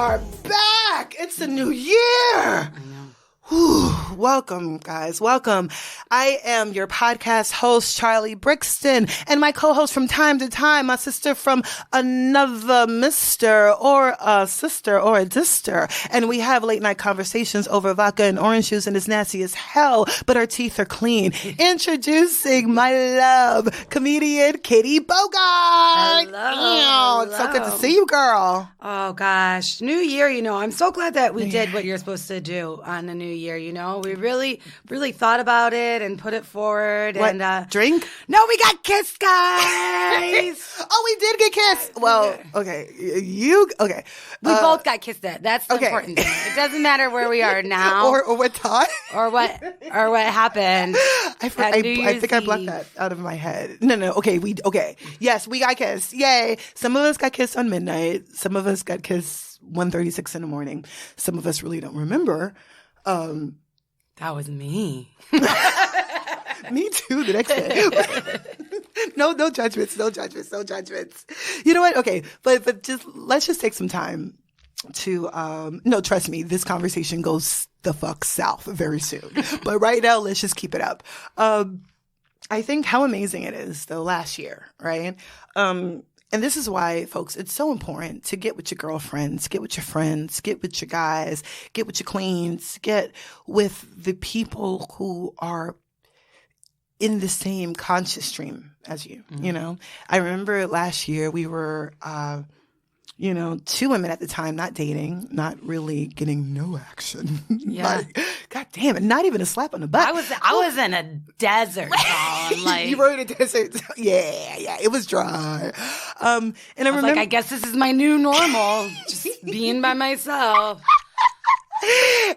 are back. It's the new year. I know. Whew. Welcome, guys. Welcome. I am your podcast host, Charlie Brixton, and my co-host from time to time, my sister from another mister or a sister or a dister. And we have late night conversations over vodka and orange juice, and it's nasty as hell, but our teeth are clean. Introducing my love, comedian Katie Bogart. Hello. It's so good to see you, girl. Oh, gosh. New year, I'm so glad that we did what you're supposed to do on the new year, We really thought about it and put it forward. What, and drink? No, we got kissed, guys. Oh, we did get kissed. Well, okay. Okay. We both got kissed at. That's the important thing. It doesn't matter where we are now. or what time. Or what happened. I think I blocked that out of my head. No. Okay. Yes, we got kissed. Yay. Some of us got kissed on midnight. Some of us got kissed 1:36 in the morning. Some of us really don't remember. That was me. Me too, the next day. No judgments. You know what? Okay. But let's just take some time to, no, trust me, this conversation goes the fuck south very soon. But right now, let's just keep it up. I think how amazing it is, though, last year, right? And this is why, folks, it's so important to get with your girlfriends, get with your friends, get with your guys, get with your queens, get with the people who are in the same conscious stream as you, I remember last year we were, two women at the time, not dating, not really getting no action. Yeah. God damn it, not even a slap on the butt. I was in a desert, y'all. You were in a desert. Yeah, it was dry. And I remember, I guess this is my new normal, just being by myself.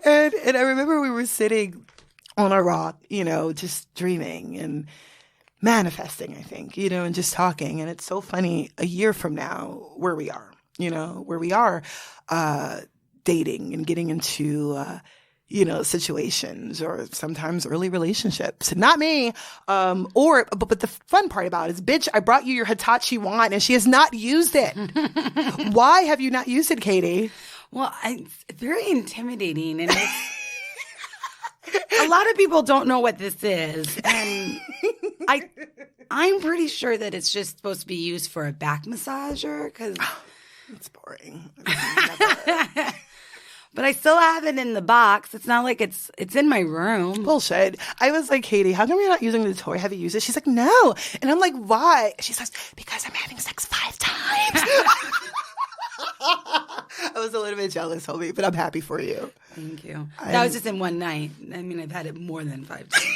And I remember we were sitting on a rock, just dreaming and manifesting, I think, and just talking. And it's so funny, a year from now, where we are, dating and getting into, situations or sometimes early relationships. Not me. But the fun part about it is, bitch, I brought you your Hitachi wine and she has not used it. Why have you not used it, Katie? Well, it's very intimidating, and a lot of people don't know what this is, and I'm pretty sure that it's just supposed to be used for a back massager, because it's boring. But I still have it in the box. It's not like it's in my room. Bullshit. I was like, Katie, how come you're not using the toy? Have you used it? She's like, no. And I'm like, why? She says, because I'm having sex 5 times. I was a little bit jealous, homie, but I'm happy for you. Thank you. That was just in one night. I mean, I've had it more than 5 times.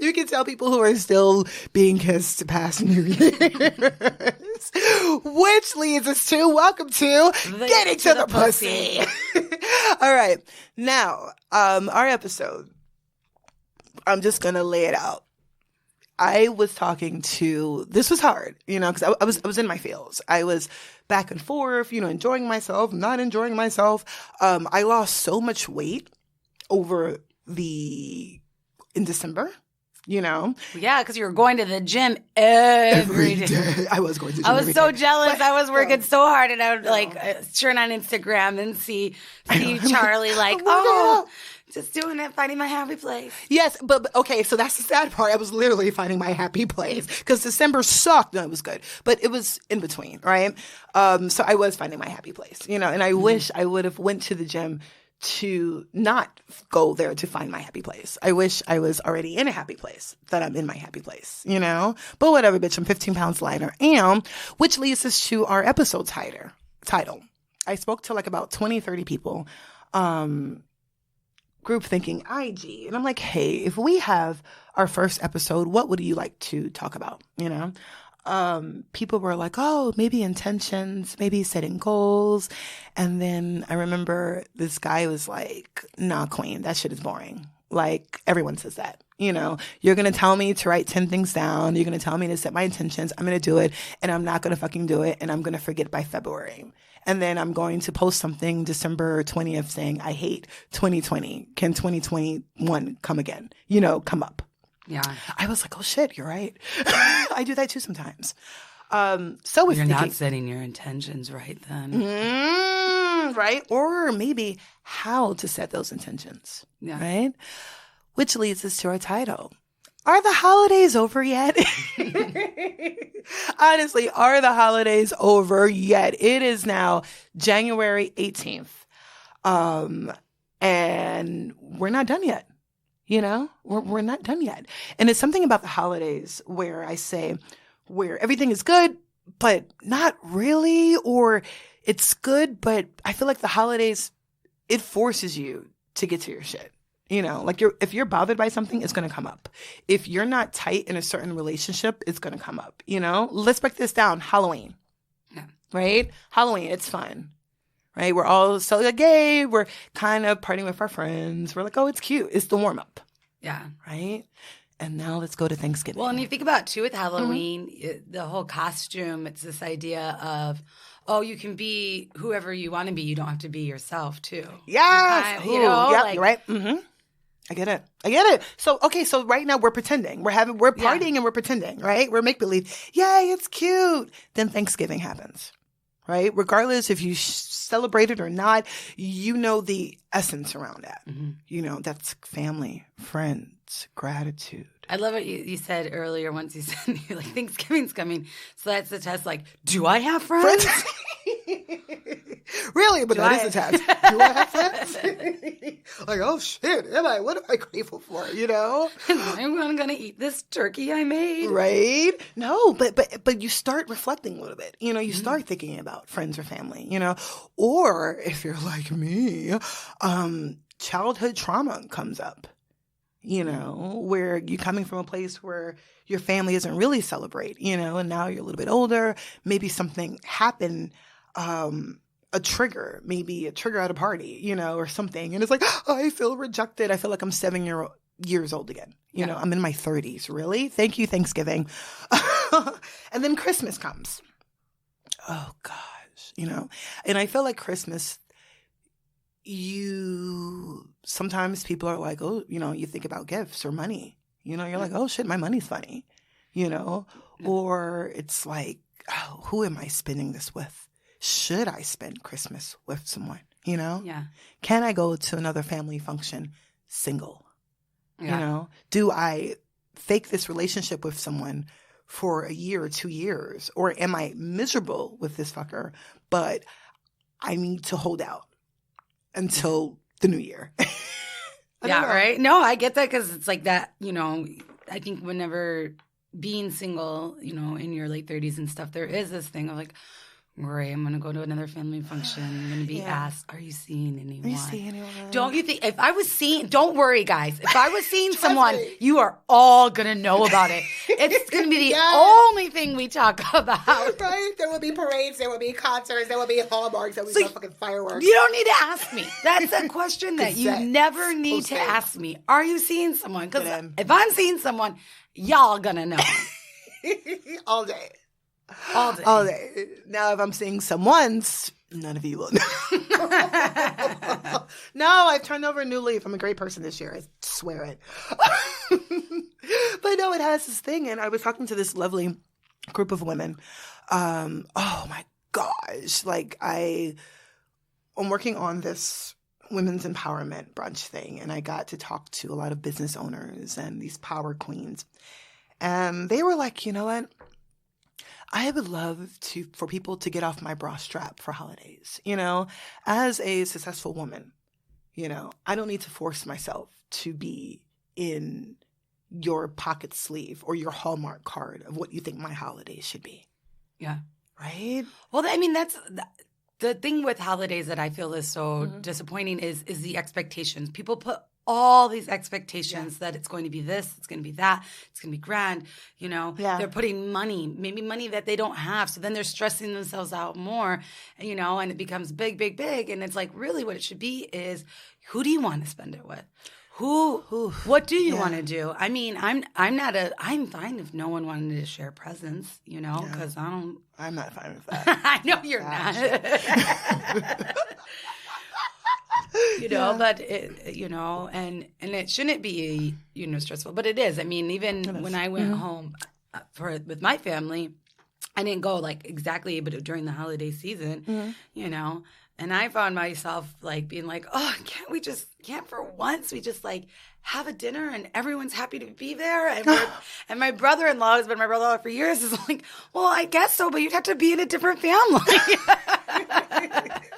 You can tell people who are still being kissed past New Year's. Which leads us to, welcome to Getting to the Pussy. All right. Now, our episode, I'm just going to lay it out. I was talking to, this was hard, because I was in my feels. I was back and forth, enjoying myself, not enjoying myself. I lost so much weight in December, Yeah, because you were going to the gym every day. I was going to the gym. I was so jealous. I was working so hard, and I would turn on Instagram and see Charlie just doing it, finding my happy place. Yes, but okay, so that's the sad part. I was literally finding my happy place because December sucked. No, it was good, but it was in between, right? So I was finding my happy place, and I wish I would have went to the gym to not go there to find my happy place. I wish I was already in a happy place, that I'm in my happy place, But whatever, bitch, I'm 15 pounds lighter. And which leads us to our episode title. I spoke to about 20, 30 people, group thinking IG. And I'm like, hey, if we have our first episode, what would you like to talk about? People were like, oh, maybe intentions, maybe setting goals. And then I remember this guy was like, nah, queen, that shit is boring. Everyone says that. You're going to tell me to write 10 things down. You're going to tell me to set my intentions. I'm going to do it. And I'm not going to fucking do it. And I'm going to forget by February. And then I'm going to post something December 20th saying, I hate 2020. Can 2021 come again? Come up. Yeah. I was like, oh shit, you're right. I do that too sometimes. So if you're not setting your intentions right then. Right? Or maybe how to set those intentions. Yeah. Right? Which leads us to our title. Are the holidays over yet? Honestly, are the holidays over yet? It is now January 18th. And we're not done yet. You know, we're not done yet. And it's something about the holidays where I say, where everything is good, but not really, or it's good, but I feel like the holidays, it forces you to get to your shit. You know, like if you're bothered by something, it's going to come up. If you're not tight in a certain relationship, it's going to come up. You know, let's break this down. Halloween, right? Halloween, it's fun, right? We're all so gay. We're kind of partying with our friends. We're like, oh, it's cute. It's the warm up. Yeah. Right? And now let's go to Thanksgiving. Well, and you think about, too, with Halloween, the whole costume, it's this idea of, oh, you can be whoever you want to be. You don't have to be yourself, too. Yes. You know, yep, like, you're right. Mm-hmm. I get it. So, okay, so right now we're pretending. We're partying and we're pretending, right? We're make-believe. Yay, it's cute. Then Thanksgiving happens, right? Regardless if you celebrate it or not, you know the essence around that. Mm-hmm. You know, that's family, friends, gratitude. I love what you said earlier once you said, you're like, Thanksgiving's coming. So that's the test, like, do I have friends? Really? But that is a test. Do I have friends? Like, oh, shit. What am I grateful for, you know? I'm going to eat this turkey I made. Right? No, but you start reflecting a little bit. You know, you start thinking about friends or family, you know? Or if you're like me, childhood trauma comes up. You know, where you're coming from a place where your family doesn't really celebrate, you know, and now you're a little bit older. Maybe something happened, a trigger at a party, you know, or something. And it's like, oh, I feel rejected. I feel like I'm 7 years old again. You know, I'm in my 30s. Really? Thank you, Thanksgiving. And then Christmas comes. Oh, gosh, you know, and I feel like Christmas, sometimes people are like, oh, you know, you think about gifts or money, you know, you're like, oh shit, my money's funny, you know, or it's like, oh, who am I spending this with? Should I spend Christmas with someone, you know? Yeah. Can I go to another family function single? Yeah. You know, do I fake this relationship with someone for a year or 2 years? Or am I miserable with this fucker, but I need to hold out until the new year? Yeah, right? No, I get that because it's like that, you know, I think whenever being single, you know, in your late 30s and stuff, there is this thing of like, Right, I'm going to go to another family function. I'm going to be asked, are you seeing anyone? Are you seeing anyone? Don't you think, if I was seeing, don't worry, guys. If I was seeing someone, you are all going to know about it. It's going to be the only thing we talk about. Right? There will be parades, there will be concerts, there will be hallmarks, there will be fucking fireworks. You don't need to ask me. That's a question that you never need to ask me. Are you seeing someone? Because if I'm seeing someone, y'all going to know. All day. All day. Now, if I'm seeing someone's, none of you will know. No, I've turned over a new leaf. I'm a great person this year. I swear it. But no, it has this thing. And I was talking to this lovely group of women. Oh, my gosh. Like, I'm working on this women's empowerment brunch thing. And I got to talk to a lot of business owners and these power queens. And they were like, you know what? I would love for people to get off my bra strap for holidays. You know, as a successful woman, you know, I don't need to force myself to be in your pocket sleeve or your Hallmark card of what you think my holidays should be. Yeah. Right? Well, I mean, that's the thing with holidays that I feel is so disappointing is the expectations. People put all these expectations that it's going to be this, it's going to be that, it's going to be grand, you know. Yeah. They're putting maybe money that they don't have. So then they're stressing themselves out more, you know, and it becomes big, big, big. And it's like really what it should be is who do you want to spend it with? What do you want to do? I mean, I'm fine if no one wanted to share presents, you know, because I'm not fine with that. I know you're not. You know, but you know, and it shouldn't be, you know, stressful, but it is. I mean, even when I went home with my family, I didn't go like exactly, but during the holiday season, you know. And I found myself like being like, oh, can't for once we just like have a dinner and everyone's happy to be there? And my brother-in-law, who's been my brother-in-law for years, is like, well, I guess so, but you'd have to be in a different family.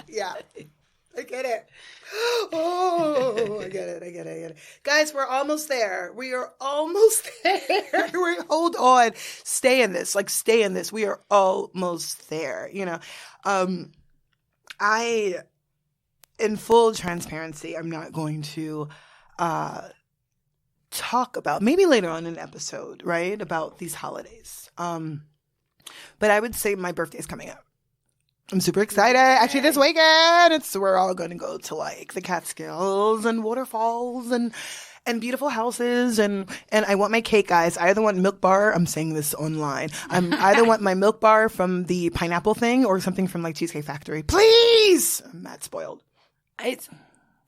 Yeah. I get it. Oh, I get it. Guys, we're almost there. We are almost there. Hold on. Stay in this. We are almost there. You know, in full transparency, I'm not going to talk about, maybe later on in an episode, right, about these holidays. But I would say my birthday is coming up. I'm super excited. Actually, this weekend, we're all going to go to like the Catskills and waterfalls and beautiful houses. And I want my cake, guys. I either want Milk Bar. I'm saying this online. I either want my Milk Bar from the pineapple thing or something from like Cheesecake Factory. Please. I'm that spoiled. I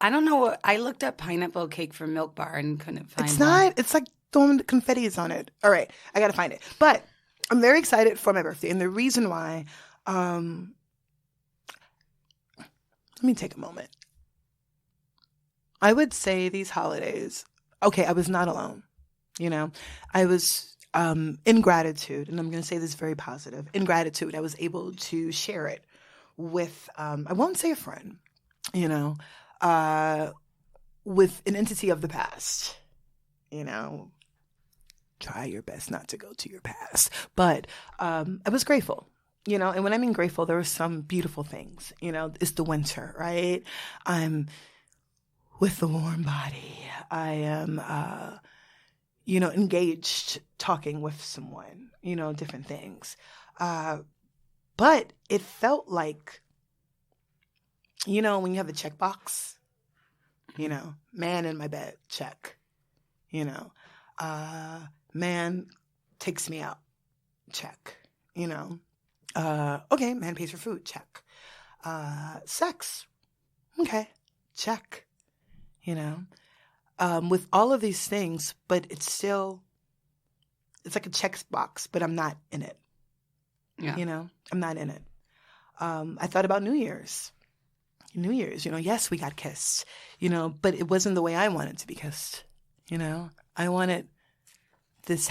don't know what I looked up pineapple cake from Milk Bar and couldn't find It's one. not. It's like throwing confettis on it. All right. I got to find it. But I'm very excited for my birthday. And the reason why, let me take a moment. I would say these holidays, okay, I was not alone. You know, I was in gratitude, and I'm going to say this very positive. In gratitude, I was able to share it with, I won't say a friend, you know, with an entity of the past. You know, try your best not to go to your past. But I was grateful. You know, and when I mean grateful, there were some beautiful things. You know, it's the winter, right? I'm with the warm body. I am, you know, engaged, talking with someone, you know, different things. But it felt like, you know, when you have a checkbox, you know, man in my bed, check. You know, man takes me out, check. You know. Okay, man pays for food, check. Sex, okay, check. You know, with all of these things, but it's like a checkbox, but I'm not in it. Yeah. You know, I'm not in it. I thought about New Year's, you know, yes, we got kissed, you know, but it wasn't the way I wanted to be kissed. You know, I wanted this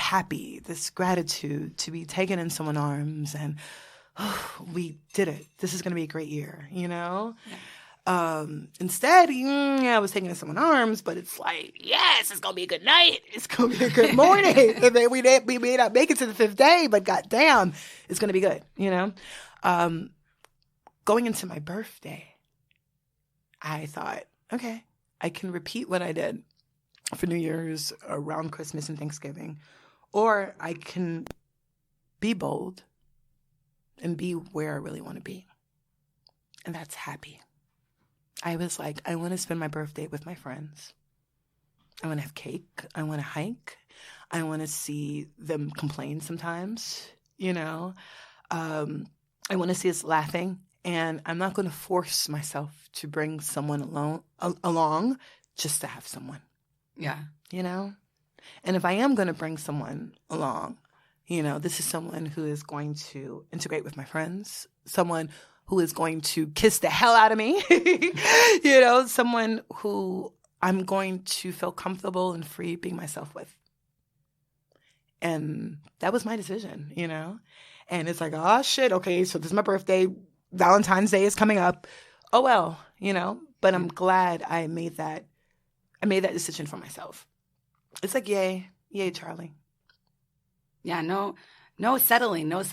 gratitude to be taken in someone's arms and, we did it. This is going to be a great year, you know? Yeah. Instead, I was taking in someone's arms, but it's like, yes, it's going to be a good night. It's going to be a good morning. And then we may not make it to the 5th day, but goddamn, it's going to be good, you know? Going into my birthday, I thought, okay, I can repeat what I did for New Year's, around Christmas and Thanksgiving, or I can be bold and be where I really want to be. And that's happy. I was like, I want to spend my birthday with my friends. I want to have cake. I want to hike. I want to see them complain sometimes, you know. I want to see us laughing. And I'm not going to force myself to bring someone along just to have someone. Yeah. You know? And if I am going to bring someone along, you know, this is someone who is going to integrate with my friends, someone who is going to kiss the hell out of me, you know, someone who I'm going to feel comfortable and free being myself with. And that was my decision, you know. And it's like, oh, shit, okay, so this is my birthday. Valentine's Day is coming up. Oh, well, you know. But I'm glad I made that decision for myself. It's like, yay, Charlie. Yeah, no settling this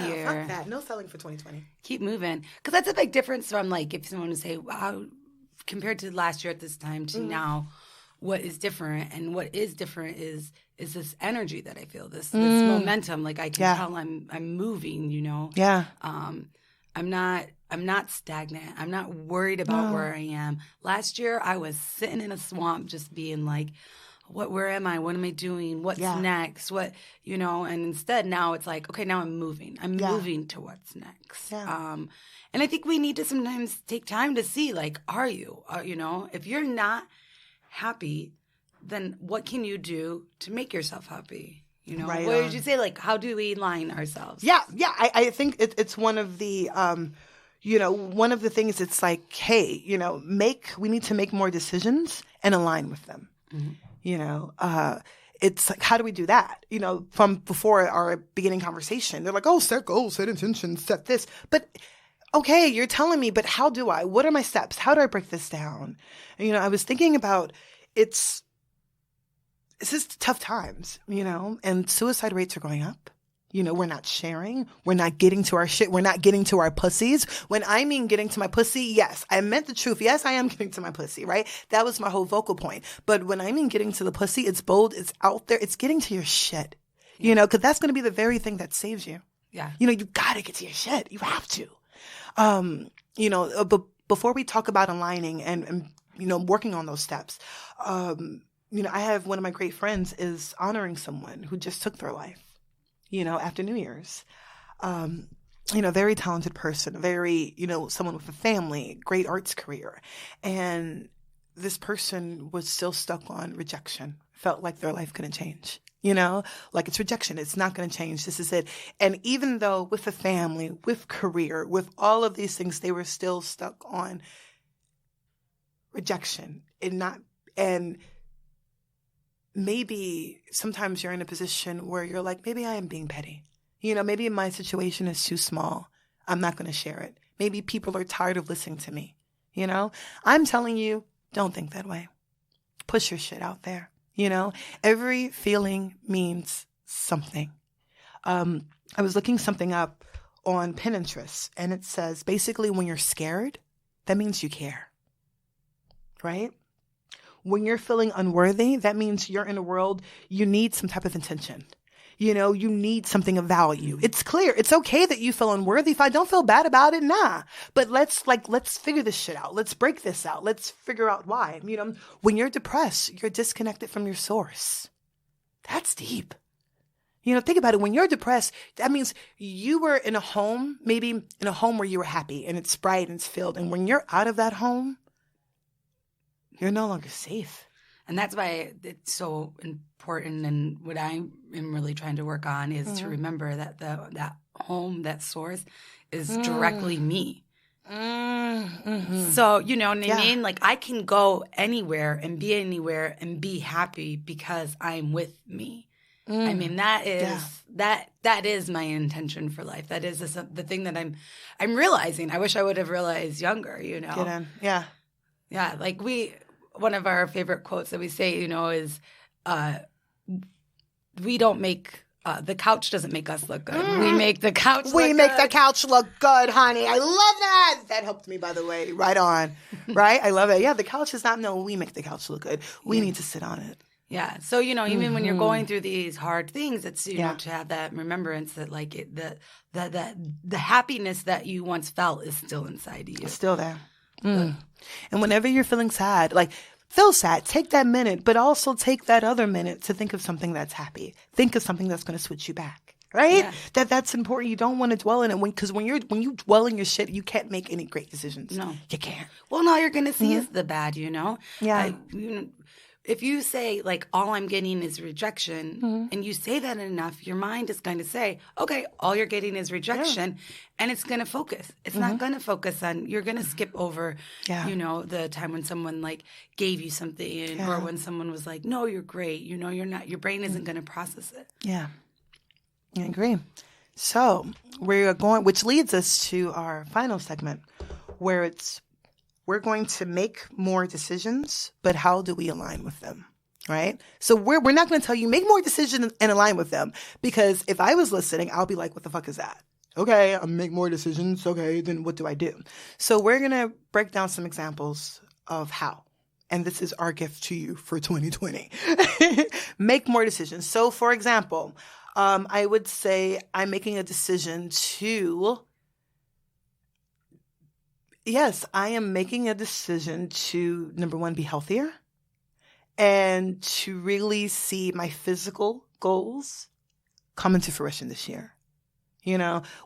year. Fuck that. No settling for 2020. Keep moving. Because that's a big difference from, like, if someone would say, wow, compared to last year at this time to now, what is different? And what is different is this energy that I feel, this momentum. Like, I can tell I'm moving, you know? Yeah. I'm not stagnant. I'm not worried about where I am. Last year, I was sitting in a swamp just being like, where am I? What am I doing? What's next? What, you know, and instead now it's like, okay, now I'm moving. I'm moving to what's next. Yeah. And I think we need to sometimes take time to see, like, are you, you know, if you're not happy, then what can you do to make yourself happy? You know, Right what on. did you say? Like, how do we align ourselves? Yeah. I think it's one of the, one of the things. It's like, hey, we need to make more decisions and align with them. It's like, how do we do that? From before our beginning conversation, they're like, oh, set goals, set intentions, set this. But okay, you're telling me, but how do I? What are my steps? How do I break this down? I was thinking about it's just tough times, and suicide rates are going up. We're not sharing. We're not getting to our shit. We're not getting to our pussies. When I mean getting to my pussy, yes, I meant the truth. Yes, I am getting to my pussy, right? That was my whole vocal point. But when I mean getting to the pussy, it's bold, it's out there, it's getting to your shit, because that's going to be the very thing that saves you. Yeah. You got to get to your shit. You have to. But before we talk about aligning and working on those steps, I have one of my great friends is honoring someone who just took their life. After New Year's, very talented person, very, someone with a family, great arts career. And this person was still stuck on rejection, felt like their life couldn't change, like it's rejection. It's not going to change. This is it. And even though with a family, with career, with all of these things, they were still stuck on rejection and maybe sometimes you're in a position where you're like, maybe I am being petty. Maybe my situation is too small. I'm not going to share it. Maybe people are tired of listening to me. I'm telling you, don't think that way. Push your shit out there. Every feeling means something. I was looking something up on Pinterest, and it says basically when you're scared, that means you care. Right? When you're feeling unworthy, that means you're in a world, you need some type of intention. You need something of value. It's clear. It's okay that you feel unworthy. If I don't feel bad about it, nah. But let's figure this shit out. Let's break this out. Let's figure out why. When you're depressed, you're disconnected from your source. That's deep. Think about it. When you're depressed, that means you were in a home, maybe in a home where you were happy and it's bright and it's filled. And when you're out of that home, you're no longer safe. And that's why it's so important. And what I am really trying to work on is to remember that that home, that source is directly me. Mm-hmm. So, you know what I mean? Like I can go anywhere and be happy because I'm with me. I mean, that is that is my intention for life. That is the thing that I'm realizing. I wish I would have realized younger, Get in. Yeah. Yeah, like one of our favorite quotes that we say, is we don't make the couch doesn't make us look good. We make the couch look good. We make the couch look good, honey. I love that. That helped me, by the way. Right on. Right? I love it. Yeah, the couch is we make the couch look good. We need to sit on it. Yeah. So, even when you're going through these hard things, it's, to have that remembrance that like the happiness that you once felt is still inside of you. It's still there. And whenever you're feeling sad, feel sad, take that minute, but also take that other minute to think of something that's happy. Think of something that's going to switch you back, right? Yeah. That's important. You don't want to dwell in it because when you dwell in your shit, you can't make any great decisions. No, you can't. Well, all you're going to see is the bad, Yeah. If you say, all I'm getting is rejection, and you say that enough, your mind is going to say, okay, all you're getting is rejection, and it's going to focus. It's not going to focus on, you're going to skip over, the time when someone, gave you something, or when someone was like, no, you're great. You're not, your brain isn't going to process it. Yeah. I agree. So we're going, which leads us to our final segment, where we're going to make more decisions, but how do we align with them, right? So we're not going to tell you make more decisions and align with them, because if I was listening, I'll be like, what the fuck is that? Okay, I'll make more decisions. Okay, then what do I do? So we're going to break down some examples of how. And this is our gift to you for 2020. Make more decisions. So for example, I would say I'm making a decision Yes, I am making a decision to, number one, be healthier and to really see my physical goals come into fruition this year.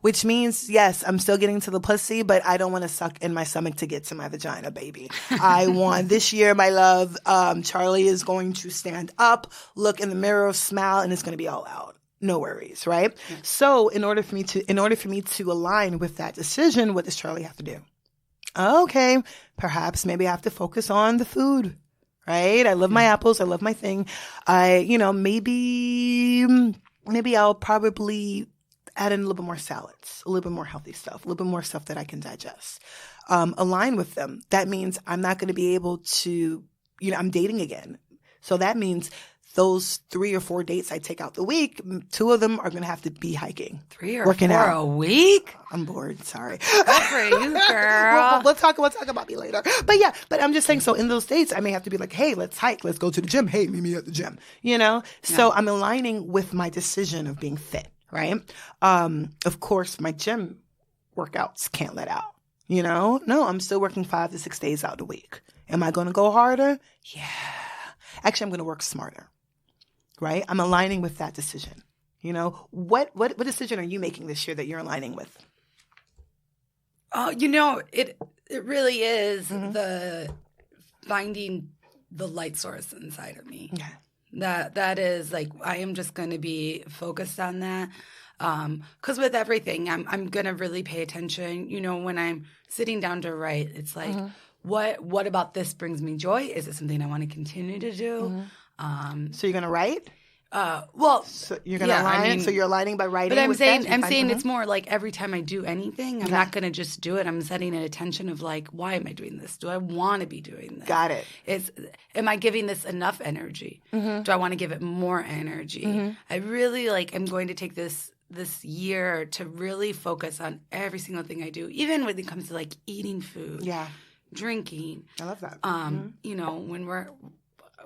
Which means, yes, I'm still getting to the pussy, but I don't want to suck in my stomach to get to my vagina, baby. I want this year, my love, Charlie is going to stand up, look in the mirror, smile, and it's going to be all out. no worries, right? Yeah. So in order for me to align with that decision, what does Charlie have to do? Okay, perhaps maybe I have to focus on the food, right? I love my apples. I love my thing. Maybe I'll probably add in a little bit more salads, a little bit more healthy stuff, a little bit more stuff that I can digest. Align with them. That means I'm not going to be able to, I'm dating again. So that means those 3 or 4 dates I take out the week, 2 of them are going to have to be hiking. 3 or 4 a week? I'm bored. Sorry. Good for you, girl. We'll talk about me later. But I'm just saying, so in those dates, I may have to be like, hey, let's hike. Let's go to the gym. Hey, meet me at the gym. So I'm aligning with my decision of being fit, right? Of course, my gym workouts can't let out. No, I'm still working 5 to 6 days out a week. Am I going to go harder? Yeah. Actually, I'm going to work smarter. Right? I'm aligning with that decision. What decision are you making this year that you're aligning with? Oh, it really is the finding the light source inside of me. Yeah. That is like, I am just going to be focused on that. Because with everything, I'm going to really pay attention. When I'm sitting down to write, it's like, what about this brings me joy? Is it something I want to continue to do? So you're going to write? So you're going to align? So you're aligning by writing? But I'm saying it's more like every time I do anything, I'm not going to just do it. I'm setting an attention of like, why am I doing this? Do I want to be doing this? Got it. Am I giving this enough energy? Do I want to give it more energy? I really am going to take this year to really focus on every single thing I do, even when it comes to like eating food. Yeah. Drinking. I love that.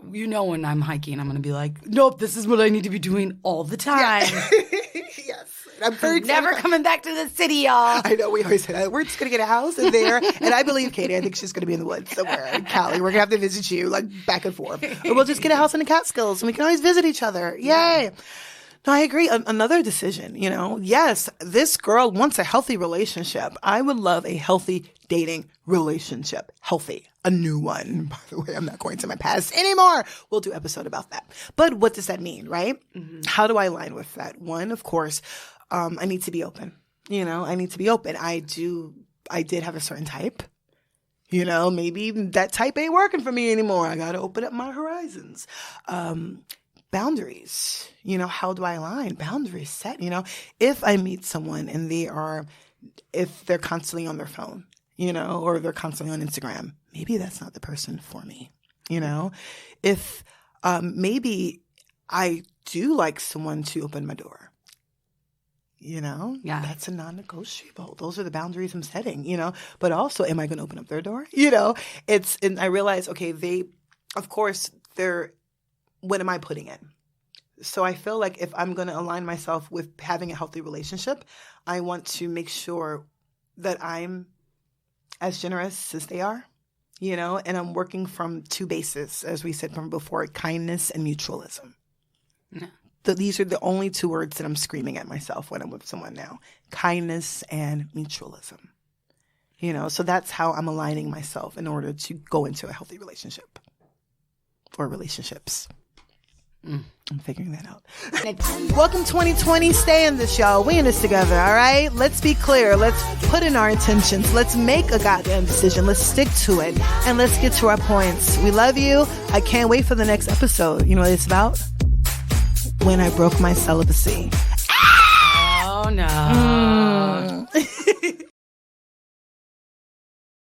When I'm hiking, I'm going to be like, nope, this is what I need to be doing all the time. Yes. I'm very never coming back to the city, y'all. I know, we always say that. We're just going to get a house in there. And I believe Katie, I think she's going to be in the woods somewhere in Cali. We're going to have to visit you back and forth. Or we'll just get a house in the Catskills and we can always visit each other. Yay. Yeah. No, I agree. Another decision, yes, this girl wants a healthy relationship. I would love a healthy dating relationship. Healthy. A new one. By the way, I'm not going to my past anymore. We'll do an episode about that. But what does that mean, right? How do I align with that? One, of course, I need to be open. I need to be open. I did have a certain type. Maybe that type ain't working for me anymore. I got to open up my horizons. Boundaries, how do I align? Boundaries set, if I meet someone and if they're constantly on their phone, or they're constantly on Instagram, maybe that's not the person for me, if maybe I do like someone to open my door, that's a non-negotiable. Those are the boundaries I'm setting, but also, am I going to open up their door? And I realize, okay, what am I putting in? So I feel like if I'm going to align myself with having a healthy relationship, I want to make sure that I'm as generous as they are, and I'm working from 2 bases, as we said from before, kindness and mutualism. Yeah. These are the only 2 words that I'm screaming at myself when I'm with someone now. Kindness and mutualism. So that's how I'm aligning myself in order to go into a healthy relationship or relationships. I'm figuring that out. Welcome 2020. Stay in this, y'all. We in this together, all right? Let's be clear. Let's put in our intentions. Let's make a goddamn decision. Let's stick to it. And let's get to our points. We love you. I can't wait for the next episode. You know what it's about? When I broke my celibacy.